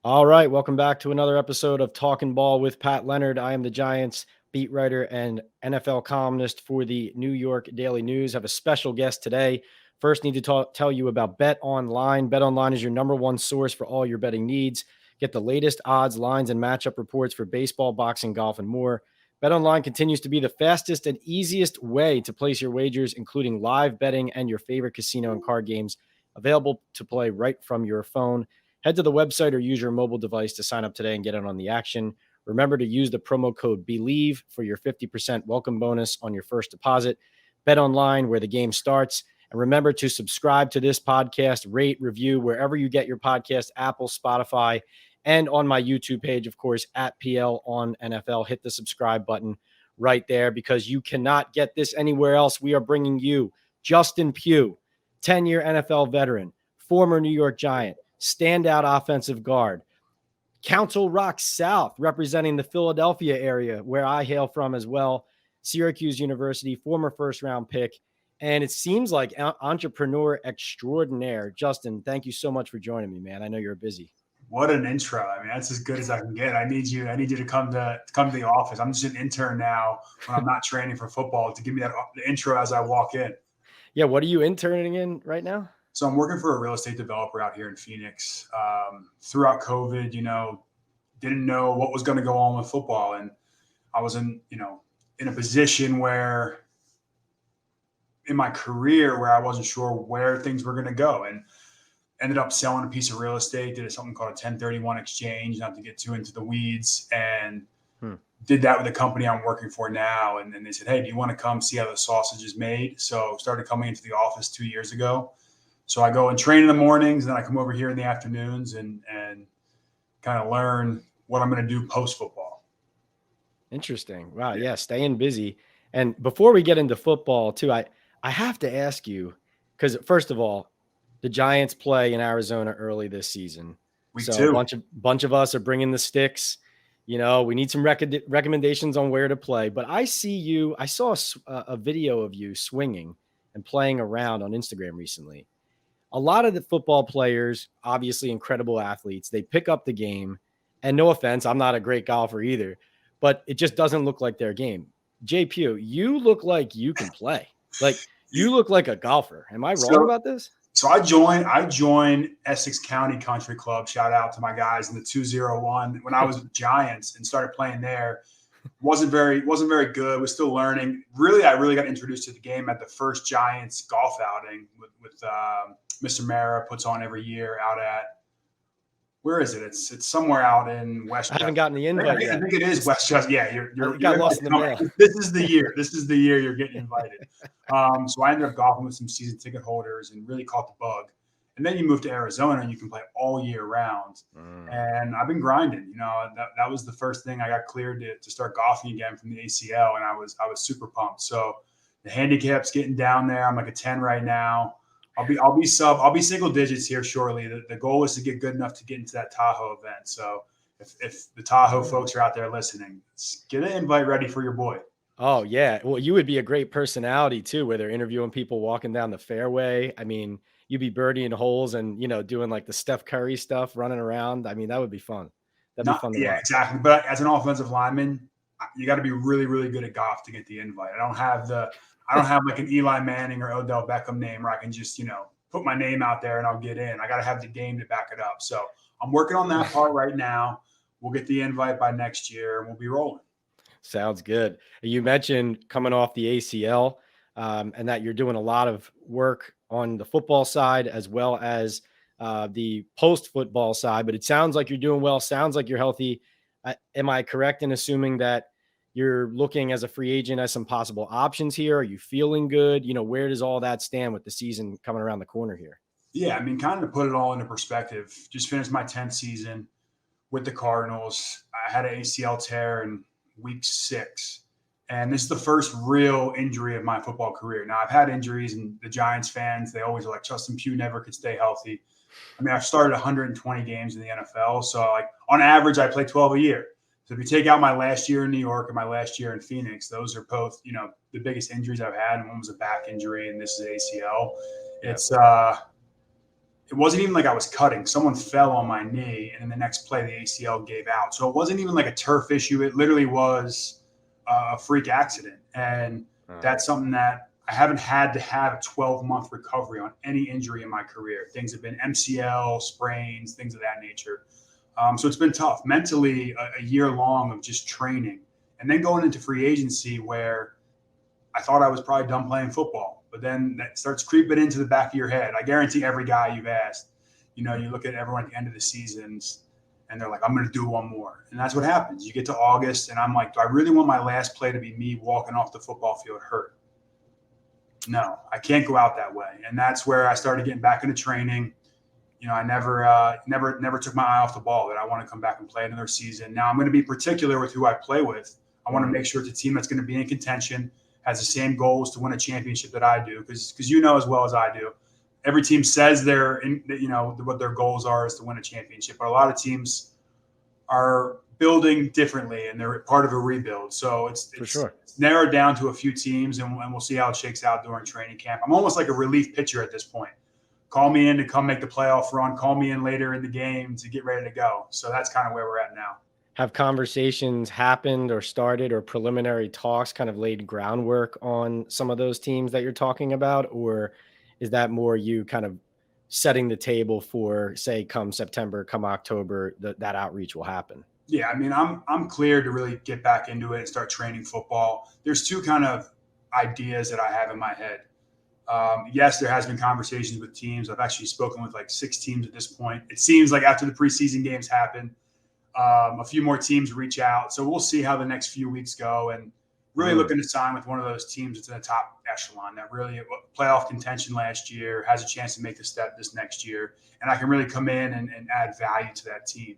All right, welcome back to another episode of Talking Ball with Pat Leonard. I am the Giants beat writer and NFL columnist for the New York Daily News. I have a special guest today. First, need to tell you about Bet Online. Bet Online is your number one source for all your betting needs. Get the latest odds, lines, and matchup reports for baseball, boxing, golf, and more. Bet Online continues to be the fastest and easiest way to place your wagers, including live betting and your favorite casino and card games, available to play right from your phone. Head to the website or use your mobile device to sign up today and get in on the action. Remember to use the promo code BELIEVE for your 50% welcome bonus on your first deposit. Bet online where the game starts. And remember to subscribe to this podcast, rate, review, wherever you get your podcast, Apple, Spotify, and on my YouTube page, of course, at PL on NFL. Hit the subscribe button right there because you cannot get this anywhere else. We are bringing you Justin Pugh, 10-year NFL veteran, former New York Giant, standout offensive guard, Council Rock South, representing the Philadelphia area where I hail from as well, Syracuse University, former first-round pick, and it seems like entrepreneur extraordinaire. Justin, thank you so much for joining me, man. I know you're busy. What an intro. I mean, that's as good as I can get. I need you to come to the office. I'm just an intern now when I'm not training for football to give me the intro as I walk in. Yeah, what are you interning in right now? So I'm working for a real estate developer out here in Phoenix. Throughout COVID, didn't know what was going to go on with football. And I was in a position where in my career where I wasn't sure where things were going to go, and ended up selling a piece of real estate, did something called a 1031 exchange, not to get too into the weeds, and did that with the company I'm working for now. And then they said, hey, do you want to come see how the sausage is made? So started coming into the office 2 years ago. So I go and train in the mornings, and then I come over here in the afternoons and kind of learn what I'm going to do post-football. Interesting. Wow. Yeah, staying busy. And before we get into football too, I have to ask you, because first of all, the Giants play in Arizona early this season. Week so 2. a bunch of us are bringing the sticks. We need some recommendations on where to play. But I saw a video of you swinging and playing around on Instagram recently. A lot of the football players, obviously incredible athletes, they pick up the game. And no offense, I'm not a great golfer either, but it just doesn't look like their game. J. Pugh, you look like you can play. Like you look like a golfer. Am I wrong about this? So I joined Essex County Country Club. Shout out to my guys in the 201 when I was with Giants and started playing there. Wasn't very good. Was still learning. I really got introduced to the game at the first Giants golf outing with Mr. Mara puts on every year out at, where is it? It's somewhere out in West. I haven't gotten the invite yet. I think it is West Chester. Yeah, you got lost in the mail. This is the year. This is the year you're getting invited. So I ended up golfing with some season ticket holders and really caught the bug. And then you move to Arizona and you can play all year round. And I've been grinding. That was the first thing I got cleared to start golfing again from the ACL, and I was super pumped. So the handicap's getting down there. I'm like a 10 right now. I'll be single digits here shortly. The goal is to get good enough to get into that Tahoe event. So if the Tahoe folks are out there listening, get an invite ready for your boy. Oh yeah. Well, you would be a great personality too, where they're interviewing people walking down the fairway. I mean, you'd be birdieing holes and, doing like the Steph Curry stuff, running around. I mean, that would be fun. That'd be fun to watch. Yeah, exactly. But as an offensive lineman, you got to be really, really good at golf to get the invite. I don't have like an Eli Manning or Odell Beckham name where I can just, put my name out there and I'll get in. I got to have the game to back it up. So I'm working on that part right now. We'll get the invite by next year and we'll be rolling. Sounds good. You mentioned coming off the ACL and that you're doing a lot of work on the football side as well as the post-football side, but it sounds like you're doing well. Sounds like you're healthy. Am I correct in assuming that you're looking as a free agent as some possible options here? Are you feeling good? Where does all that stand with the season coming around the corner here? Yeah, I mean, kind of to put it all into perspective, just finished my 10th season with the Cardinals. I had an ACL tear in week 6, and this is the first real injury of my football career. Now, I've had injuries, and the Giants fans, they always are like, Justin Pugh never could stay healthy. I mean, I've started 120 games in the NFL, so like on average, I play 12 a year. So if you take out my last year in New York and my last year in Phoenix, those are both, the biggest injuries I've had. And one was a back injury, and this is ACL. it wasn't even like I was cutting. Someone fell on my knee, and in the next play, the ACL gave out. So it wasn't even like a turf issue. It literally was a freak accident. And that's something that I haven't had to have a 12-month recovery on any injury in my career. Things have been MCL, sprains, things of that nature. So it's been tough mentally, a year long of just training, and then going into free agency where I thought I was probably done playing football, but then that starts creeping into the back of your head. I guarantee every guy you've asked, you look at everyone at the end of the seasons and they're like, I'm going to do one more. And that's what happens. You get to August and I'm like, do I really want my last play to be me walking off the football field hurt? No, I can't go out that way. And that's where I started getting back into training. I never took my eye off the ball, that I want to come back and play another season. Now I'm going to be particular with who I play with. I want to make sure it's a team that's going to be in contention, has the same goals to win a championship that I do. Because as well as I do, every team says what their goals are is to win a championship. But a lot of teams are building differently and they're part of a rebuild. So it's narrowed down to a few teams and we'll see how it shakes out during training camp. I'm almost like a relief pitcher at this point. Call me in to come make the playoff run. Call me in later in the game to get ready to go. So that's kind of where we're at now. Have conversations happened or started, or preliminary talks kind of laid groundwork on some of those teams that you're talking about? Or is that more you kind of setting the table for, say, come September, come October, that outreach will happen? Yeah, I mean, I'm clear to really get back into it and start training football. There's two kind of ideas that I have in my head. Yes, there has been conversations with teams. I've actually spoken with like 6 teams at this point. It seems like after the preseason games happen, a few more teams reach out. So we'll see how the next few weeks go, and really looking to sign with one of those teams that's in the top echelon, that really playoff contention last year, has a chance to make the step this next year. And I can really come in and add value to that team.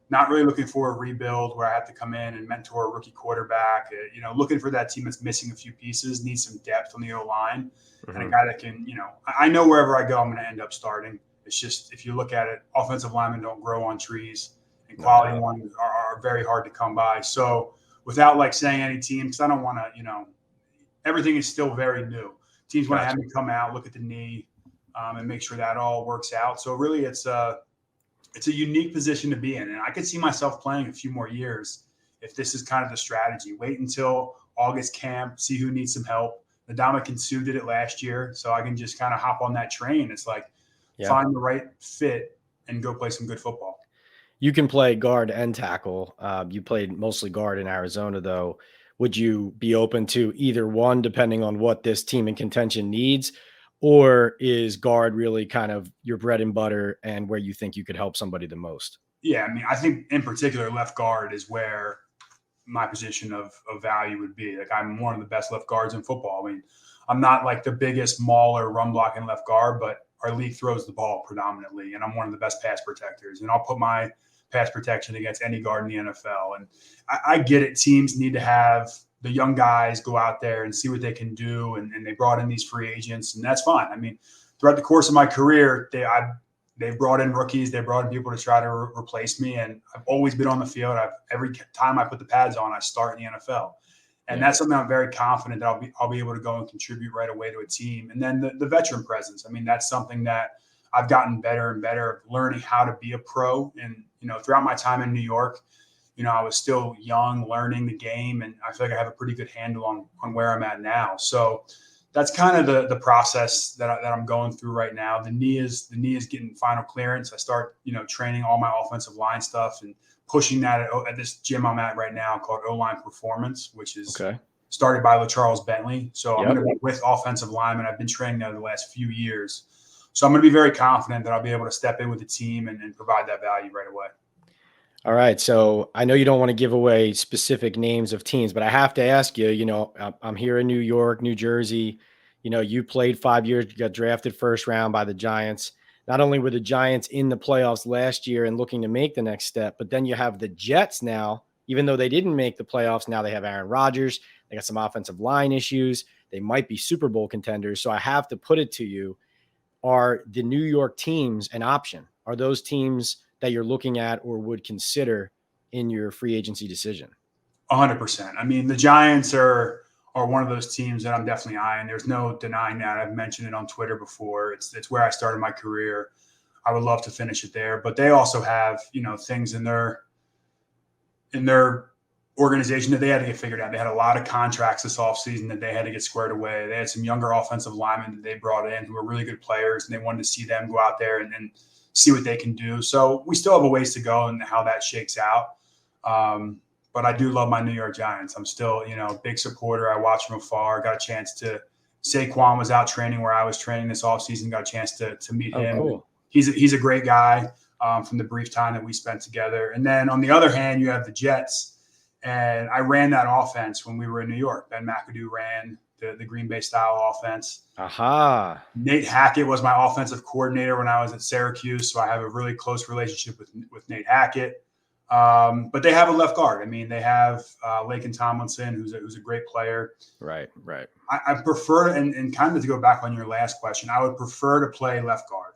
Not really looking for a rebuild where I have to come in and mentor a rookie quarterback. Looking for that team that's missing a few pieces, needs some depth on the O-line, and a guy that can, I know wherever I go, I'm going to end up starting. It's just, if you look at it, offensive linemen don't grow on trees, and quality ones are very hard to come by. So without like saying any team, because I don't want to, everything is still very new. Teams want to have me come out, look at the knee, and make sure that all works out. So really it's a unique position to be in. And I could see myself playing a few more years if this is kind of the strategy. Wait until August camp, see who needs some help. Ndamukong Suh did it last year, so I can just kind of hop on that train. It's like find the right fit and go play some good football. You can play guard and tackle. You played mostly guard in Arizona, though. Would you be open to either one, depending on what this team in contention needs? Or is guard really kind of your bread and butter and where you think you could help somebody the most? Yeah, I mean, I think in particular left guard is where my position of value would be. Like, I'm one of the best left guards in football. I mean, I'm not like the biggest mauler run blocking left guard, but our league throws the ball predominantly, and I'm one of the best pass protectors. And I'll put my pass protection against any guard in the NFL. And I get it. Teams need to have the young guys go out there and see what they can do. And they brought in these free agents, and that's fine. I mean, throughout the course of my career, they've brought in rookies. They brought in people to try to replace me. And I've always been on the field. Every time I put the pads on, I start in the NFL. And that's something I'm very confident that I'll be able to go and contribute right away to a team. And then the veteran presence. I mean, that's something that I've gotten better and better at learning how to be a pro. And, throughout my time in New York, I was still young, learning the game, and I feel like I have a pretty good handle on where I'm at now. So that's kind of the process that I'm going through right now. The knee is getting final clearance. I start, training all my offensive line stuff and pushing that at this gym I'm at right now called O-Line Performance, which is started by LaCharles Bentley. So I'm going to be with offensive linemen. I've been training there the last few years. So I'm going to be very confident that I'll be able to step in with the team and provide that value right away. All right. So I know you don't want to give away specific names of teams, but I have to ask you, I'm here in New York, New Jersey. You played 5 years, you got drafted first round by the Giants. Not only were the Giants in the playoffs last year and looking to make the next step, but then you have the Jets now, even though they didn't make the playoffs. Now they have Aaron Rodgers. They got some offensive line issues. They might be Super Bowl contenders. So I have to put it to you, are the New York teams an option? Are those teams that you're looking at or would consider in your free agency decision? 100%. I mean, the Giants are one of those teams that I'm definitely eyeing. There's no denying that. I've mentioned it on Twitter before. It's where I started my career. I would love to finish it there. But they also have, things in their organization that they had to get figured out. They had a lot of contracts this offseason that they had to get squared away. They had some younger offensive linemen that they brought in who were really good players, and they wanted to see them go out there and see what they can do. So we still have a ways to go and how that shakes out. But I do love my New York Giants. I'm still, a big supporter. I watch from afar. Got a chance to – Saquon was out training where I was training this offseason. Got a chance to meet him. Cool. He's a great guy from the brief time that we spent together. And then on the other hand, you have the Jets. And I ran that offense when we were in New York. Ben McAdoo ran the Green Bay style offense. Aha. Nate Hackett was my offensive coordinator when I was at Syracuse. So I have a really close relationship with Nate Hackett. But they have a left guard. I mean, they have Laken Tomlinson, who's a great player. Right. I prefer, and kind of to go back on your last question, I would prefer to play left guard.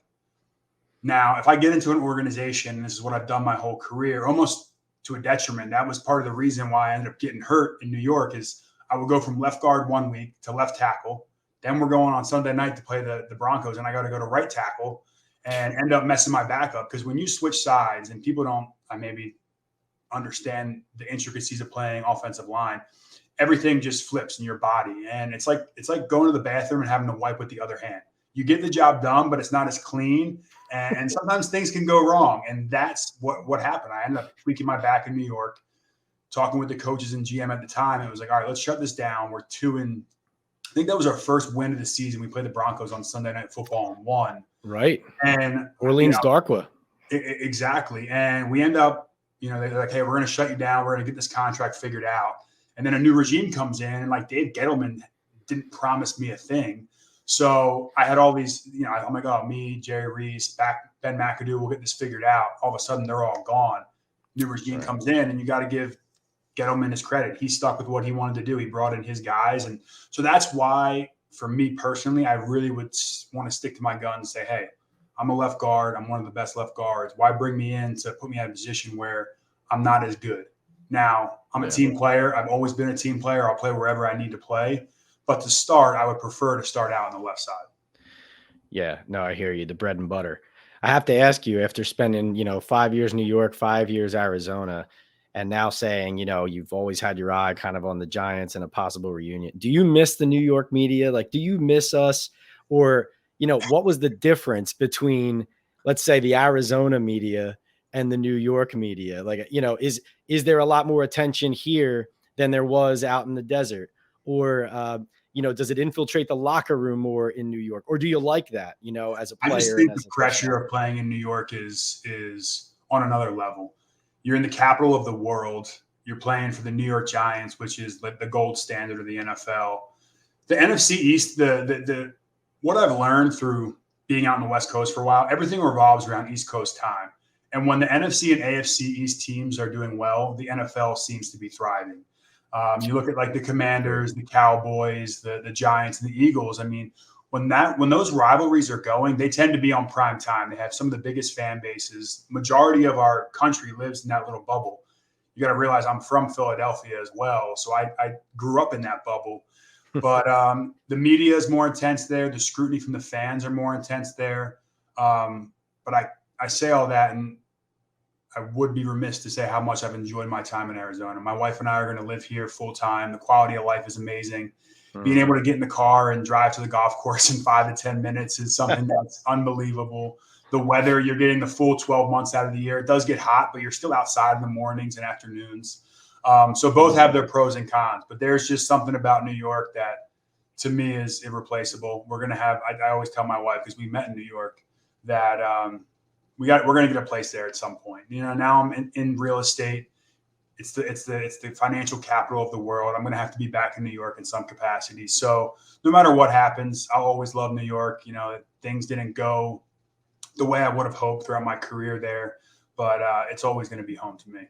Now, if I get into an organization, and this is what I've done my whole career, almost to a detriment, that was part of the reason why I ended up getting hurt in New York, is I would go from left guard 1 week to left tackle. Then we're going on Sunday night to play the Broncos, and I got to go to right tackle and end up messing my back up. Because when you switch sides, and people don't maybe understand the intricacies of playing offensive line, everything just flips in your body. And it's like going to the bathroom and having to wipe with the other hand. You get the job done, but it's not as clean. And sometimes things can go wrong. And that's what happened. I ended up tweaking my back in New York, talking with the coaches and GM at the time. It was like, all right, let's shut this down. We're 2-. I think that was our first win of the season. We played the Broncos on Sunday Night Football and won. Right. And Orleans Darkwa. Exactly. And we end up, they're like, hey, we're going to shut you down. We're going to get this contract figured out. And then a new regime comes in, and like Dave Gettleman didn't promise me a thing. So I had all these, I'm like, oh, me, Jerry Reese, Ben McAdoo, we'll get this figured out. All of a sudden, they're all gone. New regime comes in, and you got to give Gettleman his credit. He stuck with what he wanted to do. He brought in his guys. And so that's why, for me personally, I really would want to stick to my guns and say, hey, I'm a left guard. I'm one of the best left guards. Why bring me in to put me in a position where I'm not as good? Now, I'm a team player. I've always been a team player. I'll play wherever I need to play. But to start, I would prefer to start out on the left side. Yeah, no, I hear you. The bread and butter. I have to ask you, after spending, 5 years New York, 5 years Arizona, and now saying, you've always had your eye kind of on the Giants and a possible reunion. Do you miss the New York media? Like, do you miss us? Or, what was the difference between, let's say, the Arizona media and the New York media? Like, is there a lot more attention here than there was out in the desert? Or, does it infiltrate the locker room more in New York? Or do you like that, as a player? I just think the pressure of playing in New York is on another level. You're in the capital of the world. You're playing for the New York Giants, which is like the gold standard of the NFL. The NFC East, the what I've learned through being out on the West Coast for a while, everything revolves around East Coast time. And when the NFC and AFC East teams are doing well, the NFL seems to be thriving. You look at like the Commanders, the Cowboys, the Giants, and the Eagles. I mean, when those rivalries are going, they tend to be on prime time. They have some of the biggest fan bases. Majority of our country lives in that little bubble. You got to realize I'm from Philadelphia as well, so I grew up in that bubble. But the media is more intense there. The scrutiny from the fans are more intense there. But I say all that, and I would be remiss to say how much I've enjoyed my time in Arizona. My wife and I are going to live here full time. The quality of life is amazing. Being able to get in the car and drive to the golf course in 5 to 10 minutes is something that's unbelievable. The weather, you're getting the full 12 months out of the year. It does get hot, but you're still outside in the mornings and afternoons. So both have their pros and cons, but there's just something about New York that to me is irreplaceable. We're going to have, I always tell my wife, because we met in New York, that we're going to get a place there at some point. Now I'm in real estate. It's the financial capital of the world. I'm going to have to be back in New York in some capacity. So no matter what happens, I'll always love New York. Things didn't go the way I would have hoped throughout my career there, but it's always going to be home to me.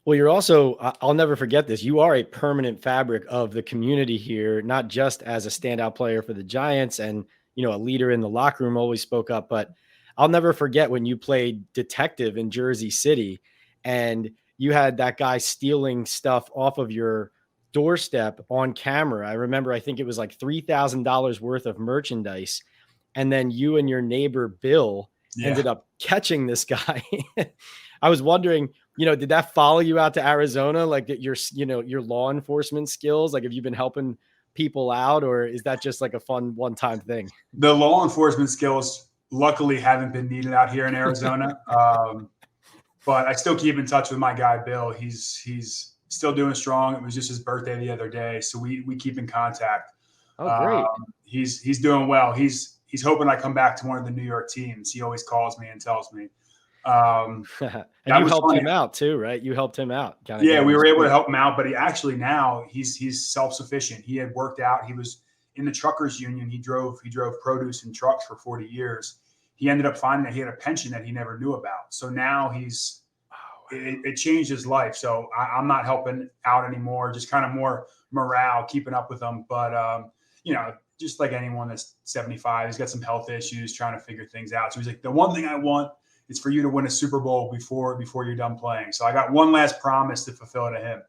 Well, you're also, I'll never forget this. You are a permanent fabric of the community here, not just as a standout player for the Giants and, a leader in the locker room, always spoke up, but I'll never forget when you played detective in Jersey City and you had that guy stealing stuff off of your doorstep on camera. I remember, I think it was like $3,000 worth of merchandise. And then you and your neighbor, Bill, ended up catching this guy. I was wondering, did that follow you out to Arizona? Like your law enforcement skills? Like, have you been helping people out, or is that just like a fun one-time thing? The law enforcement skills luckily haven't been needed out here in Arizona. But I still keep in touch with my guy, Bill. He's still doing strong. It was just his birthday the other day. So we keep in contact. Oh, great. He's doing well. He's hoping I come back to one of the New York teams. He always calls me and tells me. And you helped him out too, right? You helped him out. Yeah, we were able to help him out, but he actually now he's self-sufficient. He had worked out. He was in the truckers union. He drove produce in trucks for 40 years. He ended up finding that he had a pension that he never knew about. So now it changed his life. So I'm not helping out anymore, just kind of more morale, keeping up with him. But, just like anyone that's 75, he's got some health issues, trying to figure things out. So he's like, the one thing I want is for you to win a Super Bowl before you're done playing. So I got one last promise to fulfill to him.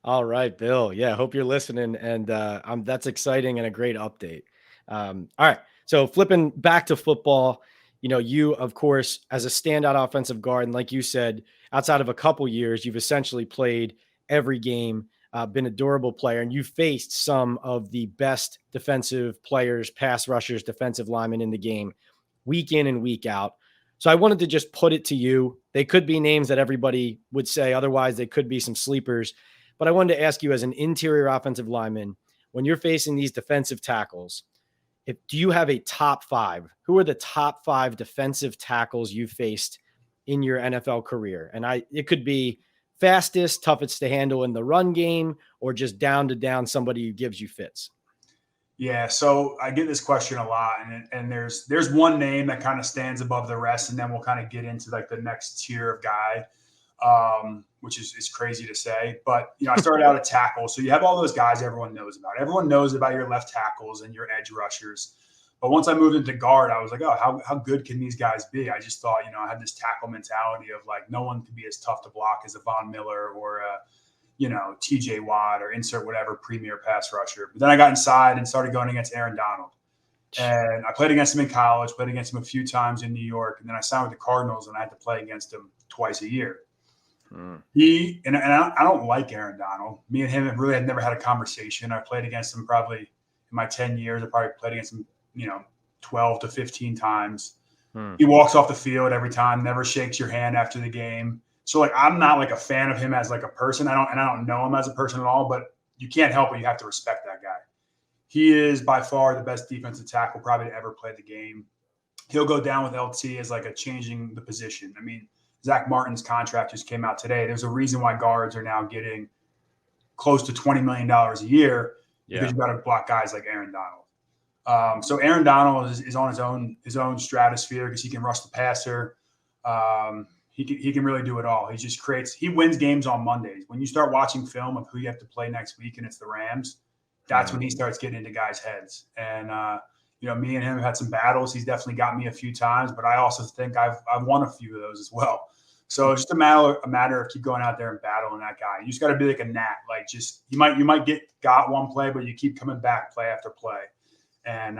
All right, Bill. Yeah, hope you're listening. And that's exciting and a great update. All right. So flipping back to football, you, of course, as a standout offensive guard, and like you said, outside of a couple years, you've essentially played every game, been a durable player, and you faced some of the best defensive players, pass rushers, defensive linemen in the game week in and week out. So I wanted to just put it to you. They could be names that everybody would say. Otherwise, they could be some sleepers. But I wanted to ask you, as an interior offensive lineman, when you're facing these defensive tackles, do you have a top 5? Who are the top 5 defensive tackles you faced in your NFL career? And it could be fastest, toughest to handle in the run game, or just down somebody who gives you fits. Yeah, so I get this question a lot, and there's one name that kind of stands above the rest, and then we'll kind of get into like the next tier of guy, which is crazy to say. But I started out at tackle, so you have all those guys everyone knows about. Everyone knows about your left tackles and your edge rushers. But once I moved into guard, I was like, oh, how good can these guys be? I just thought, I had this tackle mentality of like, no one could be as tough to block as a Von Miller or TJ Watt or insert whatever premier pass rusher. But then I got inside and started going against Aaron Donald. And I played against him in college, played against him a few times in New York. And then I signed with the Cardinals, and I had to play against him twice a year. I don't like Aaron Donald. Me and him had never had a conversation. I played against him probably in my 10 years. I probably played against him 12 to 15 times. He walks off the field every time, never shakes your hand after the game. So like, I'm not like a fan of him as like a person. I don't know him as a person at all, but you can't help it. You have to respect that guy. He is by far the best defensive tackle probably to ever play the game. He'll go down with LT as like a changing the position. I mean, Zach Martin's contract just came out today. There's a reason why guards are now getting close to $20 million a year because you've got to block guys like Aaron Donald. So Aaron Donald is on his own stratosphere because he can rush the passer. He can really do it all. He wins games on Mondays. When you start watching film of who you have to play next week and it's the Rams, that's when he starts getting into guys' heads. And, me and him have had some battles. He's definitely got me a few times, but I also think I've won a few of those as well. So it's just a matter of keep going out there and battling that guy. You just got to be like a gnat. Like you might get one play, but you keep coming back play after play. And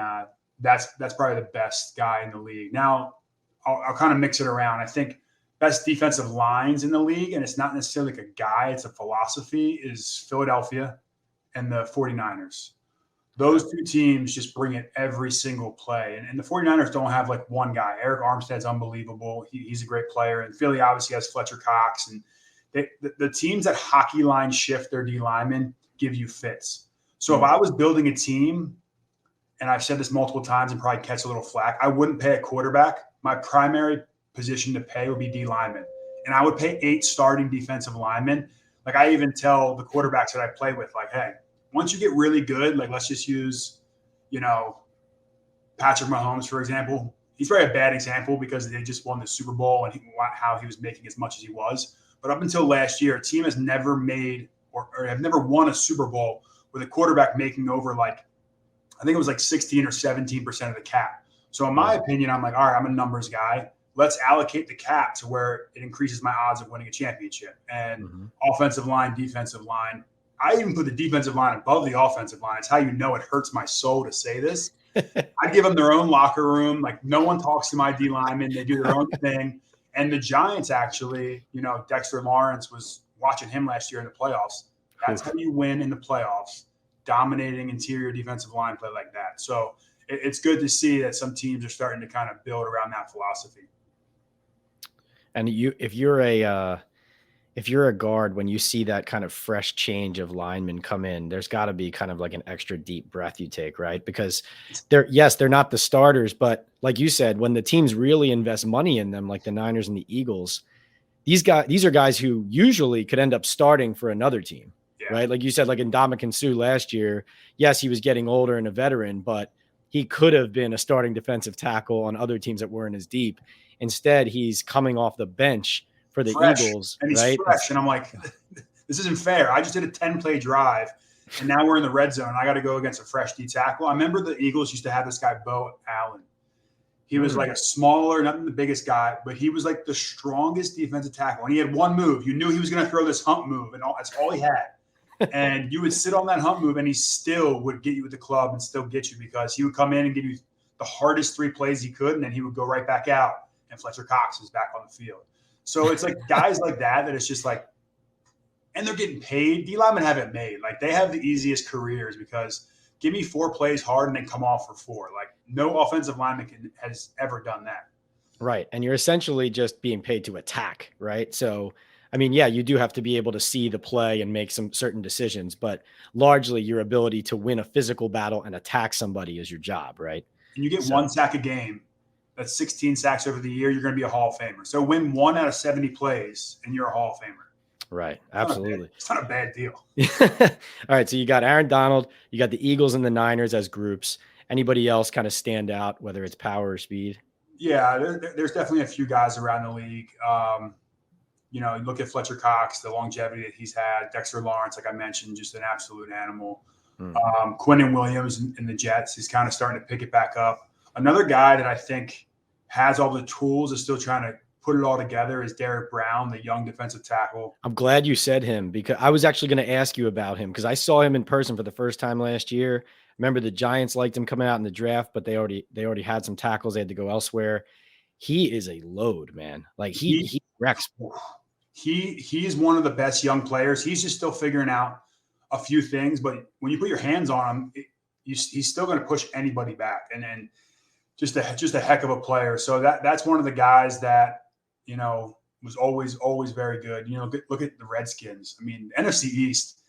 that's probably the best guy in the league. Now I'll kind of mix it around. I think best defensive lines in the league, and it's not necessarily like a guy, it's a philosophy, is Philadelphia and the 49ers. Those two teams just bring it every single play. And the 49ers don't have like one guy. Eric Armstead's unbelievable. He's a great player. And Philly obviously has Fletcher Cox. And the teams that hockey line shift their D linemen give you fits. So if I was building a team, and I've said this multiple times and probably catch a little flack, I wouldn't pay a quarterback. My primary position to pay would be D linemen. And I would pay 8 starting defensive linemen. Like I even tell the quarterbacks that I play with, like, hey, once you get really good, like let's just use, Patrick Mahomes, for example. He's probably a bad example because they just won the Super Bowl and how he was making as much as he was. But up until last year, a team has never made or have never won a Super Bowl with a quarterback making over like, I think it was like 16 or 17% of the cap. So in my opinion, I'm like, all right, I'm a numbers guy. Let's allocate the cap to where it increases my odds of winning a championship. And offensive line, defensive line, I even put the defensive line above the offensive line. It's how you know it hurts my soul to say this. I give them their own locker room. Like, no one talks to my D linemen. They do their own thing. And the Giants actually, Dexter Lawrence was watching him last year in the playoffs. That's how you win in the playoffs, dominating interior defensive line play like that. So it's good to see that some teams are starting to kind of build around that philosophy. And if you're a guard, when you see that kind of fresh change of linemen come in, there's got to be kind of like an extra deep breath you take, right? Because they're not the starters, but like you said, when the teams really invest money in them, like the Niners and the Eagles, these are guys who usually could end up starting for another team, right? Like you said, like in Ndamukong Suh last year, yes, he was getting older and a veteran, but he could have been a starting defensive tackle on other teams that weren't as deep. Instead, he's coming off the bench for the Eagles, and he's right? Fresh. And I'm like, this isn't fair. I just did a 10-play drive, and now we're in the red zone. I got to go against a fresh D tackle. I remember the Eagles used to have this guy, Bo Allen. He was like a smaller, not the biggest guy, but he was like the strongest defensive tackle. And he had one move. You knew he was going to throw this hump move, and that's all he had. And you would sit on that hump move, and he still would get you with the club and still get you, because he would come in and give you the hardest 3 plays he could, and then he would go right back out, and Fletcher Cox is back on the field. So it's like guys like that it's just like, and they're getting paid. D linemen have it made. Like, they have the easiest careers, because give me 4 plays hard and then come off for 4. Like, no offensive lineman has ever done that. Right. And you're essentially just being paid to attack, right? So, I mean, yeah, you do have to be able to see the play and make some certain decisions, but largely your ability to win a physical battle and attack somebody is your job, right? And you get 1 sack a game. That's 16 sacks over the year. You're going to be a Hall of Famer. So win 1 out of 70 plays, and you're a Hall of Famer. Right. Absolutely. It's not a bad deal. All right. So you got Aaron Donald, you got the Eagles and the Niners as groups. Anybody else kind of stand out, whether it's power or speed? Yeah, there's definitely a few guys around the league. You look at Fletcher Cox, the longevity that he's had. Dexter Lawrence, like I mentioned, just an absolute animal. Quinnen Williams in the Jets, he's kind of starting to pick it back up. Another guy that I think has all the tools, is still trying to put it all together, is Derek Brown, the young defensive tackle. I'm glad you said him, because I was actually going to ask you about him, because I saw him in person for the first time last year. Remember, the Giants liked him coming out in the draft, but they already had some tackles. They had to go elsewhere. He is a load, man. Like he wrecks. He's one of the best young players. He's just still figuring out a few things, but when you put your hands on him, he's still going to push anybody back. And then just a heck of a player. So that's one of the guys that, was always very good. Look at the Redskins. I mean, NFC East,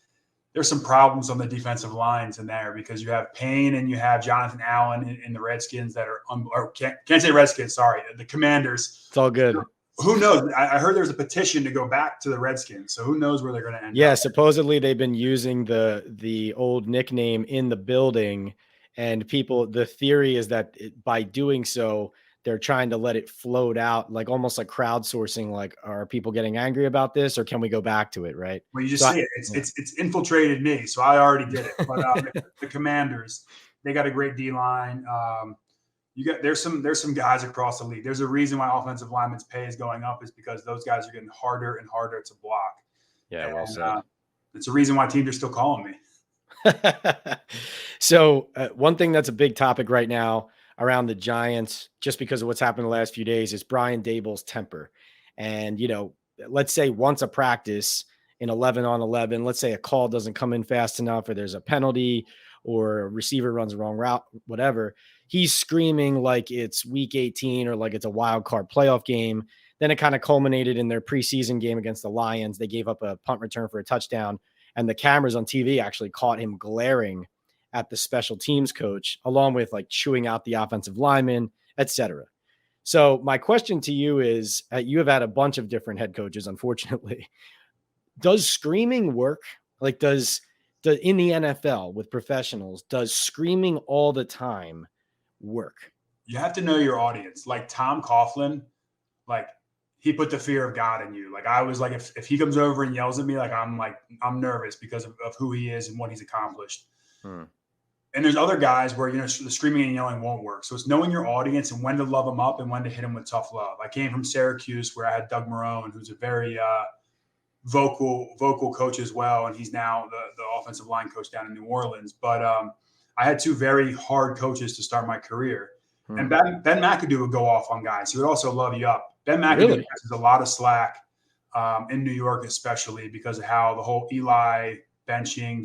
there's some problems on the defensive lines in there, because you have Payne and you have Jonathan Allen in the Redskins that are can't say Redskins. Sorry, the Commanders. It's all good. Who knows? I heard there's a petition to go back to the Redskins, so who knows where they're going to end up. Yeah, supposedly they've been using the old nickname in the building, and the theory is that by doing so, they're trying to let it float out, like almost like crowdsourcing. Like, are people getting angry about this, or can we go back to it? Right. Well, you just see it. It's infiltrated me, so I already did it. But the Commanders, they got a great D line. There's some guys across the league. There's a reason why offensive linemen's pay is going up, is because those guys are getting harder and harder to block. Yeah, well said. It's a reason why teams are still calling me. So one thing that's a big topic right now around the Giants, just because of what's happened the last few days, is Brian Daboll's temper. And, let's say once a practice in 11 on 11, let's say a call doesn't come in fast enough, or there's a penalty, or a receiver runs the wrong route, whatever, he's screaming like it's week 18 or like it's a wild card playoff game. Then it kind of culminated in their preseason game against the Lions. They gave up a punt return for a touchdown, and the cameras on TV actually caught him glaring at the special teams coach, along with like chewing out the offensive lineman, etc. So my question to you is, you have had a bunch of different head coaches, unfortunately. Does screaming work? Like, does in the NFL with professionals, does screaming all the time work? You have to know your audience. Like Tom Coughlin, like he put the fear of God in you. Like I was like, if he comes over and yells at me, I'm nervous because of who he is and what he's accomplished. And there's other guys where, the screaming and yelling won't work. So it's knowing your audience and when to love them up and when to hit them with tough love. I came from Syracuse, where I had Doug Marrone, who's a very, vocal coach as well, and he's now the offensive line coach down in New Orleans. But I had two very hard coaches to start my career. And Ben McAdoo would go off on guys. He would also love you up. Ben McAdoo has a lot of slack in New York, especially because of how the whole Eli benching,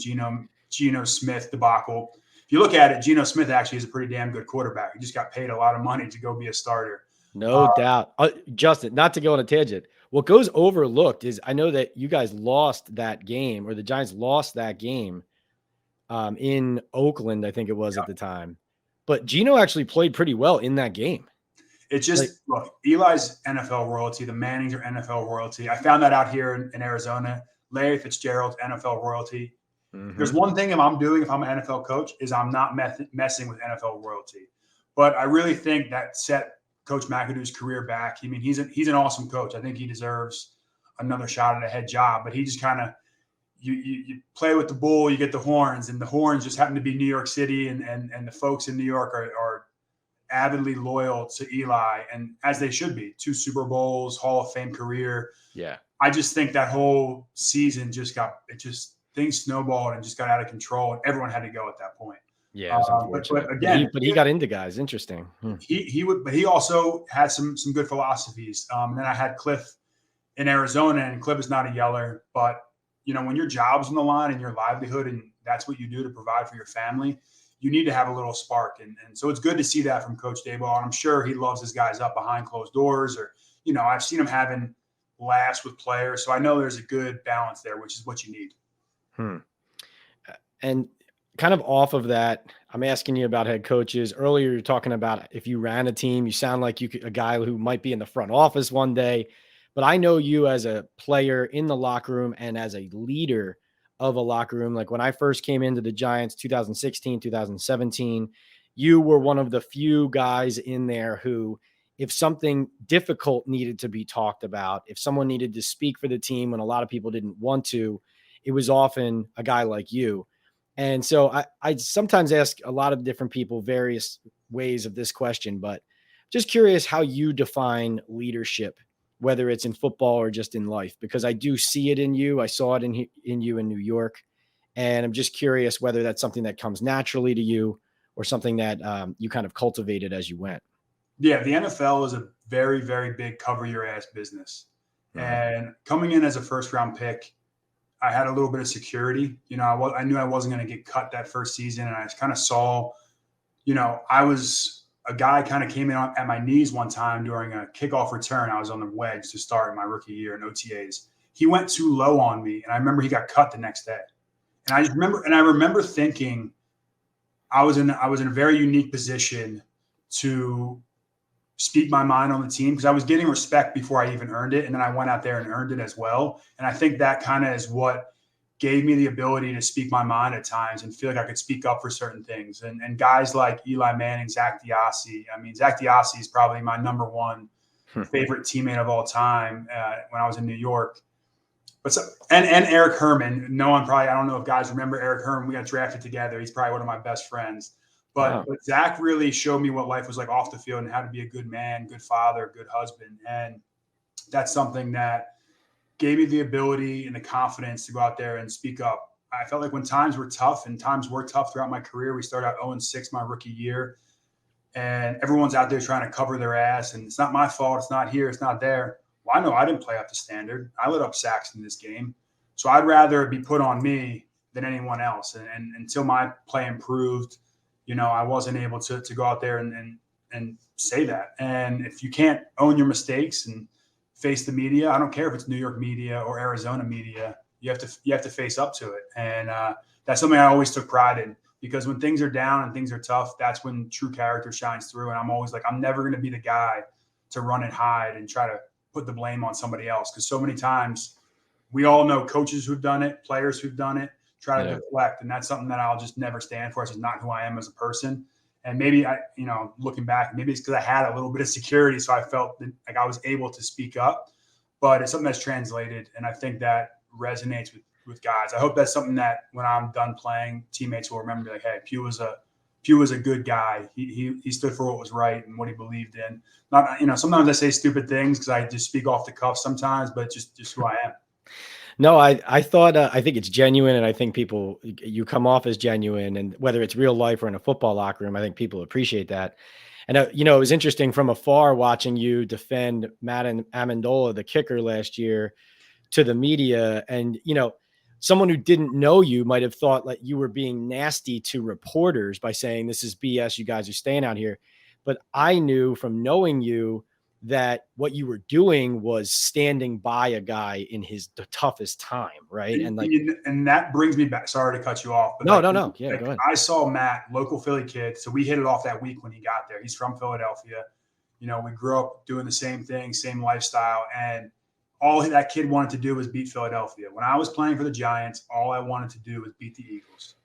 Geno Smith debacle. If you look at it, Geno Smith actually is a pretty damn good quarterback. He just got paid a lot of money to go be a starter. No doubt. Justin, not to go on a tangent, what goes overlooked is I know that you guys lost that game, or the Giants lost that game in Oakland, I think it was at the time. But Geno actually played pretty well in that game. It's just, look, Eli's NFL royalty. The Mannings are NFL royalty. I found that out here in Arizona. Larry Fitzgerald's NFL royalty. There's one thing I'm doing if I'm an NFL coach is I'm not messing with NFL royalty. But I really think that set Coach McAdoo's career back. I mean, he's an awesome coach. I think he deserves another shot at a head job. But he just kind of you play with the bull, you get the horns, and the horns just happen to be New York City, and the folks in New York are avidly loyal to Eli, and as they should be. 2 Super Bowls, Hall of Fame career. Yeah. I just think that whole season things snowballed and just got out of control, and everyone had to go at that point. Yeah, it was unfortunate. But again, he got into guys. Interesting. But he also had some good philosophies. And then I had Cliff in Arizona, and Cliff is not a yeller, but when your job's on the line and your livelihood, and that's what you do to provide for your family, you need to have a little spark. And so it's good to see that from Coach Daboll. And I'm sure he loves his guys up behind closed doors, or, I've seen him having laughs with players. So I know there's a good balance there, which is what you need. And kind of off of that, I'm asking you about head coaches. Earlier, you're talking about if you ran a team, you sound like a guy who might be in the front office one day. But I know you as a player in the locker room and as a leader of a locker room. Like when I first came into the Giants, 2016, 2017, you were one of the few guys in there who, if something difficult needed to be talked about, if someone needed to speak for the team when a lot of people didn't want to, it was often a guy like you. And so I sometimes ask a lot of different people various ways of this question, but just curious how you define leadership, whether it's in football or just in life, because I do see it in you. I saw it in you in New York. And I'm just curious whether that's something that comes naturally to you or something that you kind of cultivated as you went. Yeah, the NFL is a very, very big cover your ass business. And coming in as a first round pick, I had a little bit of security. I knew I wasn't going to get cut that first season. And I kind of saw, I was a guy kind of came in at my knees one time during a kickoff return. I was on the wedge to start in my rookie year in OTAs. He went too low on me, and I remember he got cut the next day. And I remember thinking I was in a very unique position to speak my mind on the team because I was getting respect before I even earned it, and then I went out there and earned it as well. And I think that kind of is what gave me the ability to speak my mind at times and feel like I could speak up for certain things. And guys like Eli Manning, Zach Diassi. I mean, Zach Diassi is probably my number one favorite teammate of all time when I was in New York. And Eric Herman. I don't know if guys remember Eric Herman. We got drafted together. He's probably one of my best friends. But Zach really showed me what life was like off the field and how to be a good man, good father, good husband. And that's something that gave me the ability and the confidence to go out there and speak up. I felt like when times were tough, and times were tough throughout my career, we started out 0-6 my rookie year, and everyone's out there trying to cover their ass, and it's not my fault. It's not here. It's not there. Well, I know I didn't play up to standard. I lit up sacks in this game. So I'd rather it be put on me than anyone else. And until my play improved, I wasn't able to go out there and say that. And if you can't own your mistakes and face the media, I don't care if it's New York media or Arizona media, you have to face up to it. And that's something I always took pride in, because when things are down and things are tough, that's when true character shines through. And I'm always like, I'm never going to be the guy to run and hide and try to put the blame on somebody else. Because so many times we all know coaches who've done it, players who've done it, try to deflect. And that's something that I'll just never stand for. It's just not who I am as a person. And maybe looking back, maybe it's because I had a little bit of security. So I felt like I was able to speak up, but it's something that's translated. And I think that resonates with guys. I hope that's something that when I'm done playing, teammates will remember, like, hey, Pugh was a good guy. He stood for what was right and what he believed in. Not, sometimes I say stupid things because I just speak off the cuff sometimes, but just who I am. No, I thought, I think it's genuine, and I think you come off as genuine, and whether it's real life or in a football locker room, I think people appreciate that. And, it was interesting from afar watching you defend Matt and Amendola, the kicker last year, to the media. And, someone who didn't know you might have thought like you were being nasty to reporters by saying this is BS. You guys are staying out here. But I knew from knowing you that what you were doing was standing by a guy in his the toughest time. Right. And like, And that brings me back. Sorry to cut you off, but no. Yeah, go ahead. I saw Matt, local Philly kid. So we hit it off that week when he got there. He's from Philadelphia. We grew up doing the same thing, same lifestyle. And all that kid wanted to do was beat Philadelphia. When I was playing for the Giants, all I wanted to do was beat the Eagles.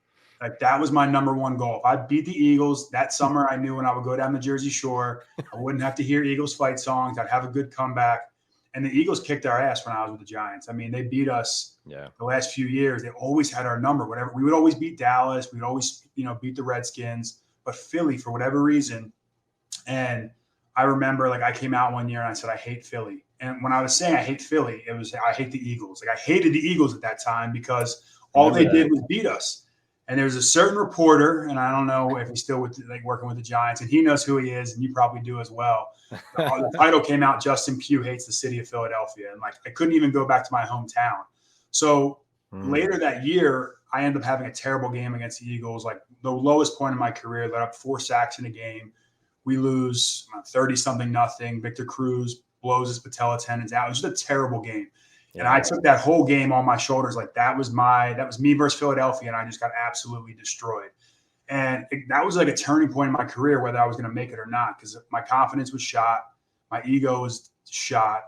Like that was my number one goal. If I beat the Eagles that summer, I knew when I would go down the Jersey Shore, I wouldn't have to hear Eagles fight songs. I'd have a good comeback. And the Eagles kicked our ass when I was with the Giants. I mean, they beat us the last few years. They always had our number. Whatever, we would always beat Dallas. We'd always, beat the Redskins. But Philly, for whatever reason, and I remember like I came out one year and I said, I hate Philly. And when I was saying I hate Philly, it was I hate the Eagles. Like I hated the Eagles at that time because all they did was beat us. And there's a certain reporter, and I don't know if he's still working with the Giants, and he knows who he is, and you probably do as well. The title came out, Justin Pugh hates the city of Philadelphia. And I couldn't even go back to my hometown. So later that year, I ended up having a terrible game against the Eagles, like the lowest point in my career, let up 4 sacks in a game. We lose 30-something nothing. Victor Cruz blows his patella tendons out. It was just a terrible game. And I took that whole game on my shoulders. Like that was me versus Philadelphia. And I just got absolutely destroyed. And that was like a turning point in my career, whether I was going to make it or not, because my confidence was shot. My ego was shot.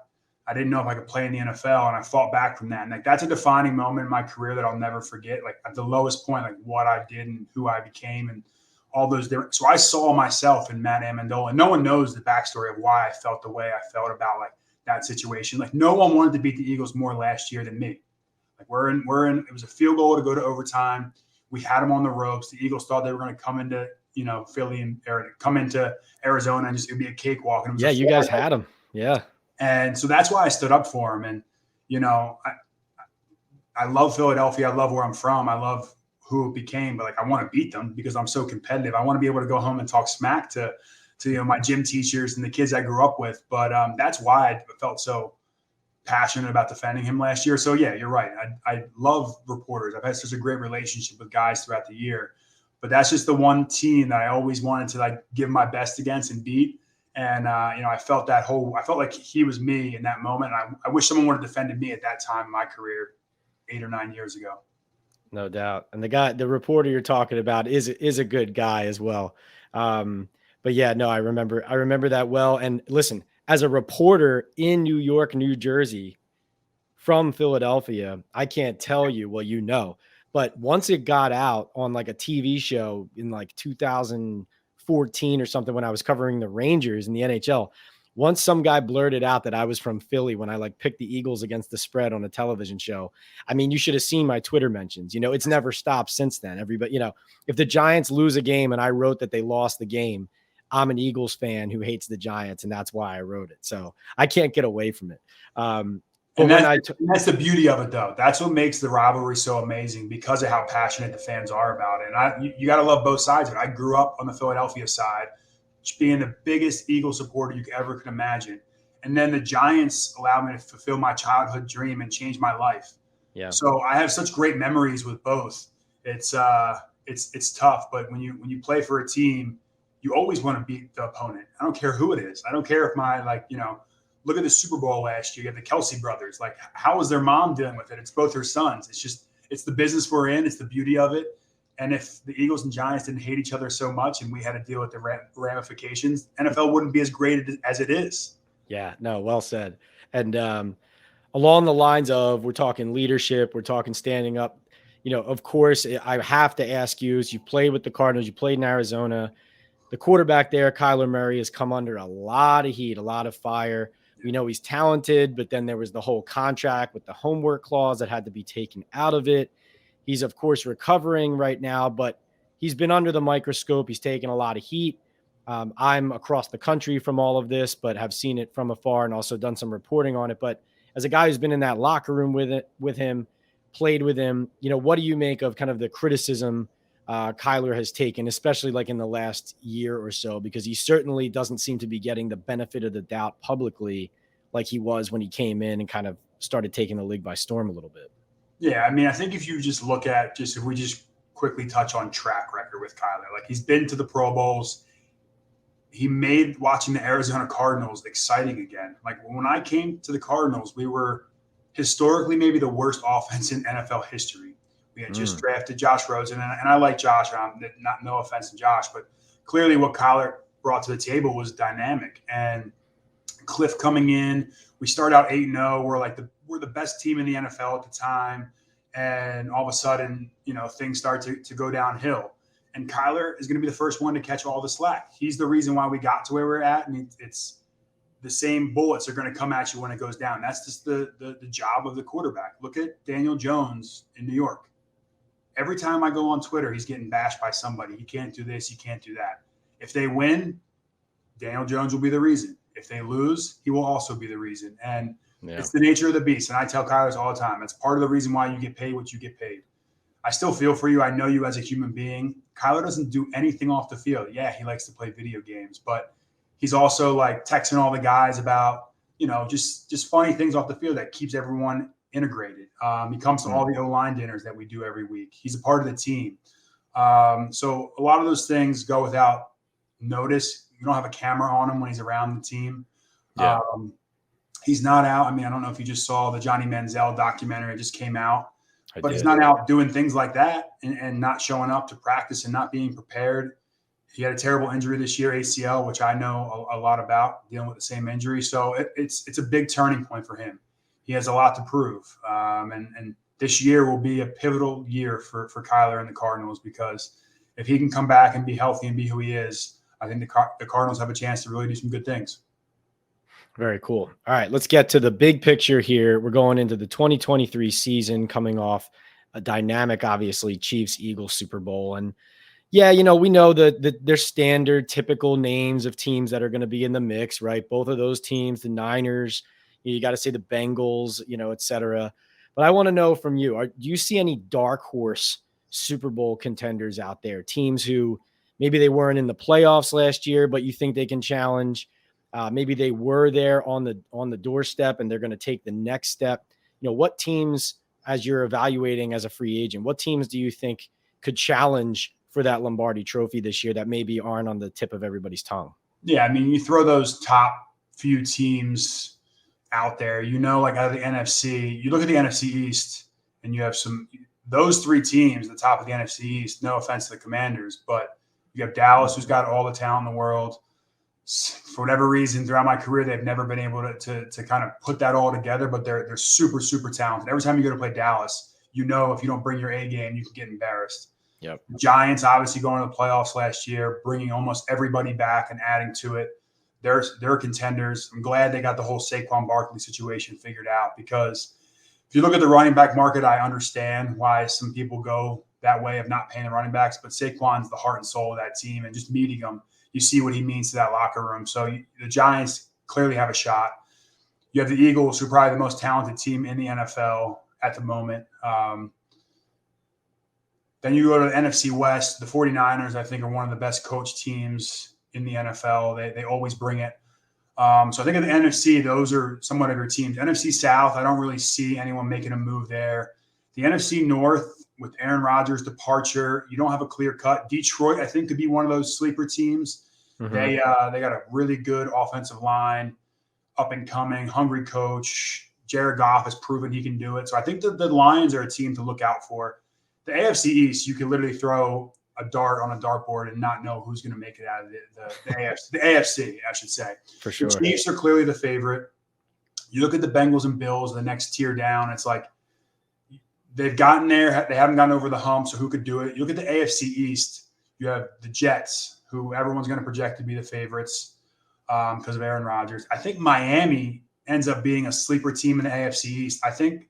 I didn't know if I could play in the NFL. And I fought back from that. And that's a defining moment in my career that I'll never forget. Like at the lowest point, like what I did and who I became and all those different. So I saw myself in Matt Amendola. And no one knows the backstory of why I felt the way I felt about that situation. Like no one wanted to beat the Eagles more last year than me. Like we're in, it was a field goal to go to overtime. We had them on the ropes. The Eagles thought they were going to come into, Philly or come into Arizona and just it'd be a cakewalk. And it was you guys had them. Yeah. And so that's why I stood up for them. And, I love Philadelphia. I love where I'm from. I love who it became, but I want to beat them because I'm so competitive. I want to be able to go home and talk smack to my gym teachers and the kids I grew up with. But that's why I felt so passionate about defending him last year. So, yeah, you're right. I love reporters. I've had such a great relationship with guys throughout the year. But that's just the one team that I always wanted to give my best against and beat. And, I felt like he was me in that moment. And I wish someone would have defended me at that time in my career 8 or 9 years ago. No doubt. And the reporter you're talking about is a good guy as well. But yeah, no, I remember that well. And listen, as a reporter in New York, New Jersey, from Philadelphia, I can't tell you, but once it got out on a TV show in 2014 or something, when I was covering the Rangers in the NHL, once some guy blurted out that I was from Philly when I picked the Eagles against the spread on a television show. I mean, you should have seen my Twitter mentions. It's never stopped since then. Everybody, if the Giants lose a game and I wrote that they lost the game, I'm an Eagles fan who hates the Giants, and that's why I wrote it. So I can't get away from it. And that's the beauty of it, though. That's what makes the rivalry so amazing because of how passionate the fans are about it. And you got to love both sides of it. I grew up on the Philadelphia side, being the biggest Eagle supporter you ever could imagine. And then the Giants allowed me to fulfill my childhood dream and change my life. Yeah. So I have such great memories with both. It's tough, but when you play for a team, you always want to beat the opponent. I don't care who it is. I don't care if look at the Super Bowl last year. You have the Kelsey brothers. How is their mom dealing with it? It's both her sons. It's the business we're in. It's the beauty of it. And if the Eagles and Giants didn't hate each other so much and we had to deal with the ramifications, NFL wouldn't be as great as it is. Yeah, no, well said. And along the lines of, we're talking leadership, we're talking standing up, of course, I have to ask you, as you played with the Cardinals, you played in Arizona, the quarterback there, Kyler Murray, has come under a lot of heat, a lot of fire. We know he's talented, but then there was the whole contract with the homework clause that had to be taken out of it. He's, of course, recovering right now, but he's been under the microscope. He's taken a lot of heat. I'm across the country from all of this, but have seen it from afar and also done some reporting on it. But as a guy who's been in that locker room with him, played with him, what do you make of kind of the criticism Kyler has taken, especially like in the last year or so, because he certainly doesn't seem to be getting the benefit of the doubt publicly like he was when he came in and kind of started taking the league by storm a little bit. Yeah, I mean, I think if you just look at if we just quickly touch on track record with Kyler, like he's been to the Pro Bowls. He made watching the Arizona Cardinals exciting again. Like when I came to the Cardinals, we were historically maybe the worst offense in NFL history. We had just drafted Josh Rosen, and I like Josh. No offense to Josh, but clearly what Kyler brought to the table was dynamic. And Cliff coming in, we start out 8-0. We're the best team in the NFL at the time, and all of a sudden, things start to go downhill. And Kyler is going to be the first one to catch all the slack. He's the reason why we got to where we're at, and it's the same bullets are going to come at you when it goes down. That's just the job of the quarterback. Look at Daniel Jones in New York. Every time I go on Twitter, he's getting bashed by somebody. He can't do this. He can't do that. If they win, Daniel Jones will be the reason. If they lose, he will also be the reason. And it's the nature of the beast. And I tell Kyler all the time, it's part of the reason why you get paid what you get paid. I still feel for you. I know you as a human being. Kyler doesn't do anything off the field. Yeah, he likes to play video games, but he's also like texting all the guys about, just funny things off the field that keeps everyone integrated. He comes to all the O-line dinners that we do every week. He's a part of the team. So a lot of those things go without notice. You don't have a camera on him when he's around the team. Yeah. He's not out. I mean, I don't know if you just saw the Johnny Manziel documentary. It just came out. But he's not out doing things like that and not showing up to practice and not being prepared. He had a terrible injury this year, ACL, which I know a lot about, dealing with the same injury. So it's a big turning point for him. He has a lot to prove. And this year will be a pivotal year for Kyler and the Cardinals, because if he can come back and be healthy and be who he is, I think the Cardinals have a chance to really do some good things. Very cool. All right, let's get to the big picture here. We're going into the 2023 season, coming off a dynamic, obviously, Chiefs-Eagles Super Bowl. And yeah, we know that there's standard, typical names of teams that are going to be in the mix, right? Both of those teams, the Niners, you got to say the Bengals, et cetera. But I want to know from you, do you see any dark horse Super Bowl contenders out there? Teams who maybe they weren't in the playoffs last year, but you think they can challenge? Maybe they were there on the doorstep and they're going to take the next step. What teams, as you're evaluating as a free agent, what teams do you think could challenge for that Lombardi trophy this year that maybe aren't on the tip of everybody's tongue? Yeah, I mean, you throw those top few teams out there, like out of the NFC, you look at the NFC East and you have those three teams at the top of the NFC East, no offense to the Commanders, but you have Dallas, who's got all the talent in the world. For whatever reason, throughout my career, they've never been able to kind of put that all together, but they're super, super talented. Every time you go to play Dallas, if you don't bring your A game, you can get embarrassed. Yep. Giants obviously going to the playoffs last year, bringing almost everybody back and adding to it. They're contenders. I'm glad they got the whole Saquon Barkley situation figured out, because if you look at the running back market, I understand why some people go that way of not paying the running backs, but Saquon's the heart and soul of that team, and just meeting him, you see what he means to that locker room. So the Giants clearly have a shot. You have the Eagles, who are probably the most talented team in the NFL at the moment. Then you go to the NFC West. The 49ers, I think, are one of the best coached teams in the NFL. They always bring it. So I think in the NFC, those are somewhat of your teams. NFC South, I don't really see anyone making a move there. The NFC North, with Aaron Rodgers' departure, you don't have a clear cut. Detroit, I think, could be one of those sleeper teams. Mm-hmm. They got a really good offensive line, up and coming, hungry coach. Jared Goff has proven he can do it. So I think the Lions are a team to look out for. The AFC East, you can literally throw a dart on a dartboard and not know who's going to make it out of the AFC. The AFC, I should say. For sure. The Chiefs are clearly the favorite. You look at the Bengals and Bills, the next tier down, it's like they've gotten there. They haven't gotten over the hump, so who could do it? You look at the AFC East, you have the Jets, who everyone's going to project to be the favorites because of Aaron Rodgers. I think Miami ends up being a sleeper team in the AFC East. I think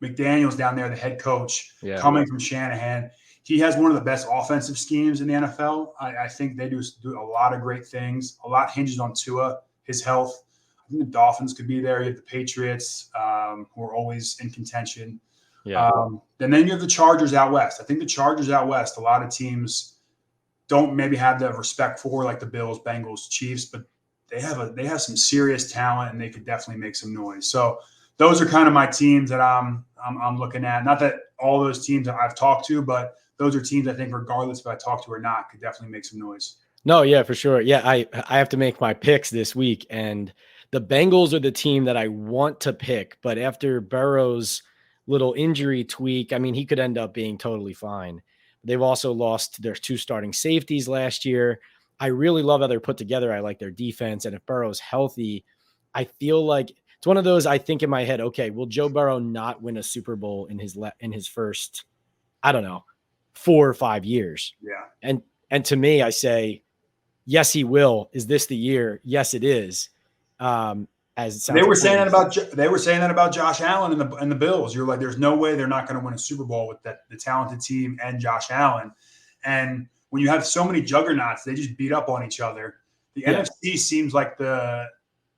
McDaniels down there, the head coach, coming from Shanahan, he has one of the best offensive schemes in the NFL. I think they do a lot of great things. A lot hinges on Tua, his health. I the Dolphins could be there. You have the Patriots, who are always in contention. Yeah. And then you have the Chargers out west. I think the Chargers out west, a lot of teams don't maybe have the respect for, like the Bills, Bengals, Chiefs, but they have some serious talent and they could definitely make some noise. So those are kind of my teams that I'm looking at. Not that all those teams I've talked to, but those are teams I think, regardless if I talk to or not, could definitely make some noise. No, yeah, for sure. Yeah, I have to make my picks this week, and the Bengals are the team that I want to pick. But after Burrow's little injury tweak, I mean, he could end up being totally fine. They've also lost their 2 starting safeties last year. I really love how they're put together. I like their defense, and if Burrow's healthy, I feel like it's one of those. I think in my head, okay, will Joe Burrow not win a Super Bowl in his first, I don't know, 4 or 5 years? Yeah, and to me, I say, yes, he will. Is this the year? Yes, it is. As it sounds, they were saying that about Josh Allen and the Bills. You're like, there's no way they're not going to win a Super Bowl with the talented team and Josh Allen. And when you have so many juggernauts, they just beat up on each other. The NFC seems like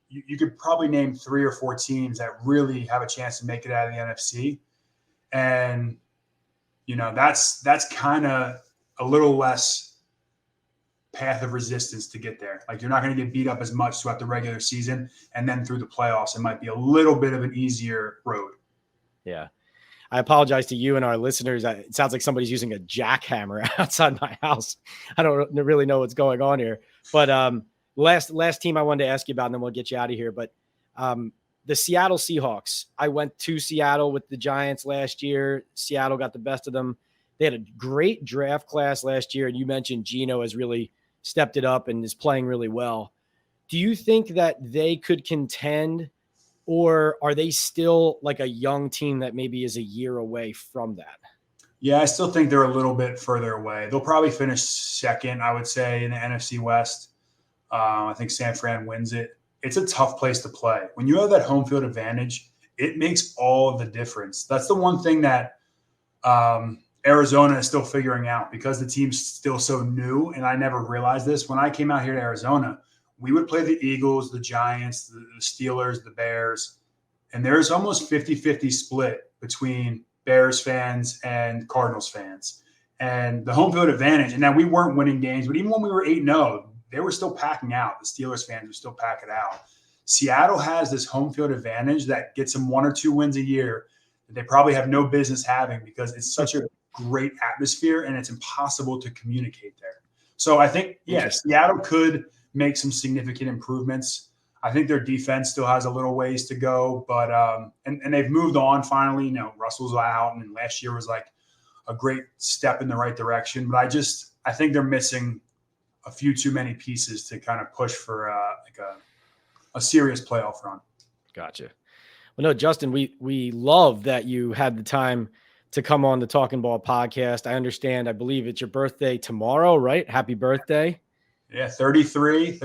you could probably name 3 or 4 teams that really have a chance to make it out of the NFC. And, that's kind of a little less path of resistance to get there. Like, you're not going to get beat up as much throughout the regular season, and then through the playoffs, it might be a little bit of an easier road. Yeah. I apologize to you and our listeners. It sounds like somebody's using a jackhammer outside my house. I don't really know what's going on here, but last team I wanted to ask you about, and then we'll get you out of here. But the Seattle Seahawks, I went to Seattle with the Giants last year. Seattle got the best of them. They had a great draft class last year. And you mentioned Geno has really stepped it up and is playing really well. Do you think that they could contend, or are they still like a young team that maybe is a year away from that? Yeah, I still think they're a little bit further away. They'll probably finish second, I would say, in the NFC West. I think San Fran wins it. It's a tough place to play. When you have that home field advantage, it makes all of the difference. That's the one thing that Arizona is still figuring out, because the team's still so new. And I never realized this. When I came out here to Arizona, we would play the Eagles, the Giants, the Steelers, the Bears. And there's almost 50-50 split between Bears fans and Cardinals fans. And the home field advantage, and now we weren't winning games, but even when we were 8-0, they were still packing out. The Steelers fans were still packing out. Seattle has this home field advantage that gets them 1 or 2 wins a year that they probably have no business having, because it's such a great atmosphere and it's impossible to communicate there. So I think, Seattle could make some significant improvements. I think their defense still has a little ways to go, but and they've moved on finally. Russell's out, and last year was like a great step in the right direction. But I think they're missing a few too many pieces to kind of push for a serious playoff run. Gotcha. Well, no, Justin, we love that you had the time to come on the Talking Ball podcast. I understand. I believe it's your birthday tomorrow, right? Happy birthday. Yeah, 33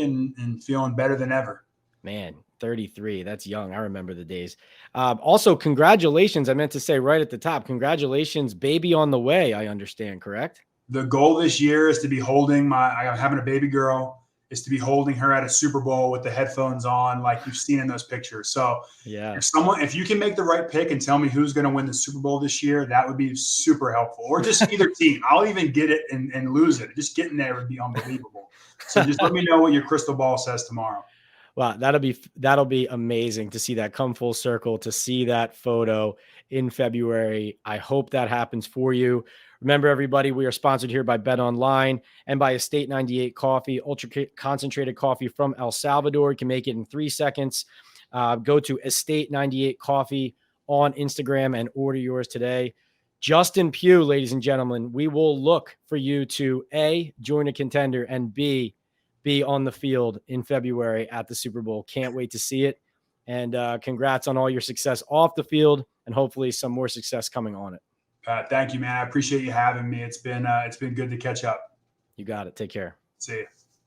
and feeling better than ever. Man, 33. That's young. I remember the days. Also, congratulations. I meant to say right at the top, congratulations, baby on the way. I understand, correct? The goal this year is to be holding I'm having a baby girl, is to be holding her at a Super Bowl with the headphones on, like you've seen in those pictures. So yeah, if you can make the right pick and tell me who's going to win the Super Bowl this year, that would be super helpful. Or just either team. I'll even get it and lose it. Just getting there would be unbelievable. So just let me know what your crystal ball says tomorrow. Wow, that'll be amazing to see that come full circle, to see that photo in February. I hope that happens for you. Remember, everybody, we are sponsored here by Bet Online and by Estate 98 Coffee, ultra concentrated coffee from El Salvador. You can make it in 3 seconds. Go to Estate 98 Coffee on Instagram and order yours today. Justin Pugh, ladies and gentlemen, we will look for you to A, join a contender, and B, be on the field in February at the Super Bowl. Can't wait to see it. And congrats on all your success off the field, and hopefully some more success coming on it. Thank you, man. I appreciate you having me. It's been good to catch up. You got it. Take care. See you.